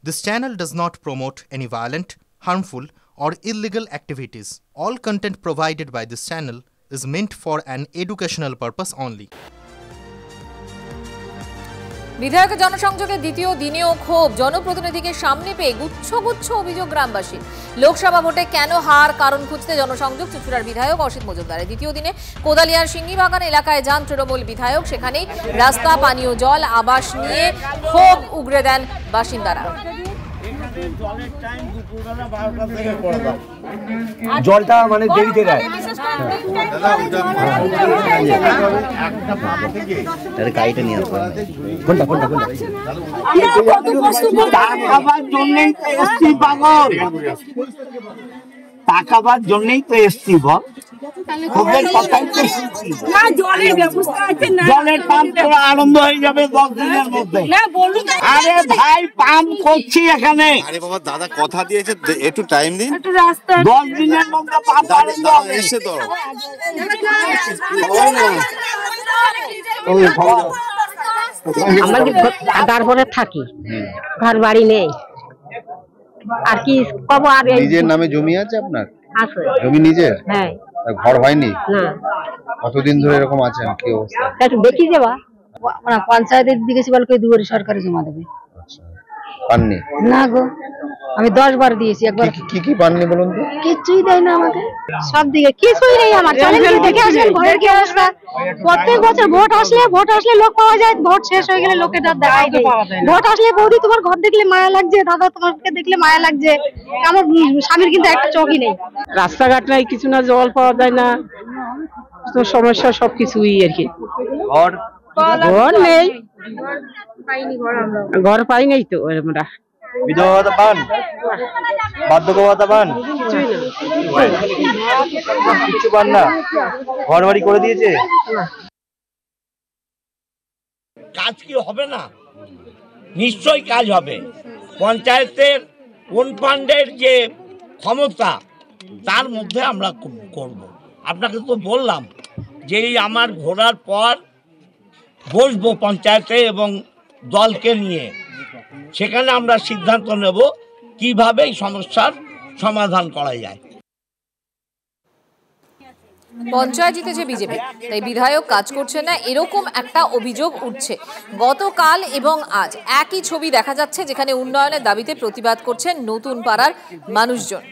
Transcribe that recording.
This channel does not promote any violent, harmful, or illegal activities. All content provided by this channel is meant for an educational purpose only. বিধায়ক জনসংযোগের দ্বিতীয় দিনেও ক্ষোভ, জনপ্রতিনিধিকে সামনে পেয়ে গুচ্ছ গুচ্ছ অভিযোগ গ্রামবাসী। লোকসভা ভোটে কেন হার কারণ খুঁজতে জনসংযোগ চুঁচুড়ার বিধায়ক অসিত মজুমদারের। দ্বিতীয় দিনে কোদালিয়ার সিঙ্গিবাগান এলাকায় যান তৃণমূল বিধায়ক, সেখানেই রাস্তা, পানীয় জল, আবাস নিয়ে ক্ষোভ উগরে দেন বাসিন্দারা। জলটা মানে দেরিতে দেয়, গাড়িটা নিয়ে কোনটা কোনটা টাকাবার জন্যই তো এসছি পাগল, টাকাবার জন্যই তো এসছি বল। জলের পাম্প করা আরম্ভ হয়ে যাবে 10 দিনের মধ্যে। আরে ভাই পাম্প করছি এখানে। আরে বাবা দাদা কথা দিয়েছে, একটু টাইম দিন, 10 দিনের মধ্যে পাম্প আরম্ভ হবে। এসে তো আমাদের তারপরে থাকি, ঘর বাড়ি নেই, আর কি পাবো। আর নিজের নামে জমি আছে আপনার? আছে জমি নিজের? হ্যাঁ। ঘর হয়নি? না। কতদিন ধরে এরকম আছেন? কি অবস্থা? একটু দেখি যাবা, আমরা পঞ্চায়েতের দিকে বলকে দুয়ারে সরকারে জমা দেবে। আচ্ছা, পাননি? না গো, আমি 10 বার দিয়েছি। একবার কি পাননি বলুন তো? কিছুই দেয় না আমাকে, সব দিকে কিছুই নেই আমার। চলেন দেখে আসেন ঘরের কি অবস্থা। প্রত্যেক বছর ভোট আসলে লোক পাওয়া যায়, ভোট শেষ হয়ে গেলে লোকের আর দেখাই দেয়। ভোট আসলে বৌদি তোমার ঘর দেখলে মায়া লাগছে, দাদা তোমাকে দেখলে মায়া লাগছে। আমার স্বামীর কিন্তু একটা চোখই নেই, রাস্তাঘাট নাই, কিছু না, জল পাওয়া যায় না, তো সমস্যা সবকিছুই আর কি। ঘর নেই, ঘর পাই নাই তো আমরা। বিধবা ভাতা পান? বার্ধক্য ভাতা পান? কিছু পান না? ঘর বাড়ি করে দিয়েছে? কাজ কি হবে না? নিশ্চয়ই কাজ হবে। পঞ্চায়েতের কোন ফান্ডের যে ক্ষমতা, তার মধ্যে আমরা করব। আপনাকে তো বললাম যে আমার ঘোরার পর বসবো পঞ্চায়েতে এবং দলকে নিয়ে, সেখানে আমরা সিদ্ধান্ত নেব কিভাবে এই সমস্যার সমাধান করা যায়। পঞ্চায়েত জিতেছে বিজেপি, তাই বিধায়ক কাজ করছে না, এরকম একটা অভিযোগ উঠছে। গতকাল এবং আজ একই ছবি দেখা যাচ্ছে, যেখানে উন্নয়নের দাবিতে প্রতিবাদ করছেন নতুন পাড়ার মানুষজন।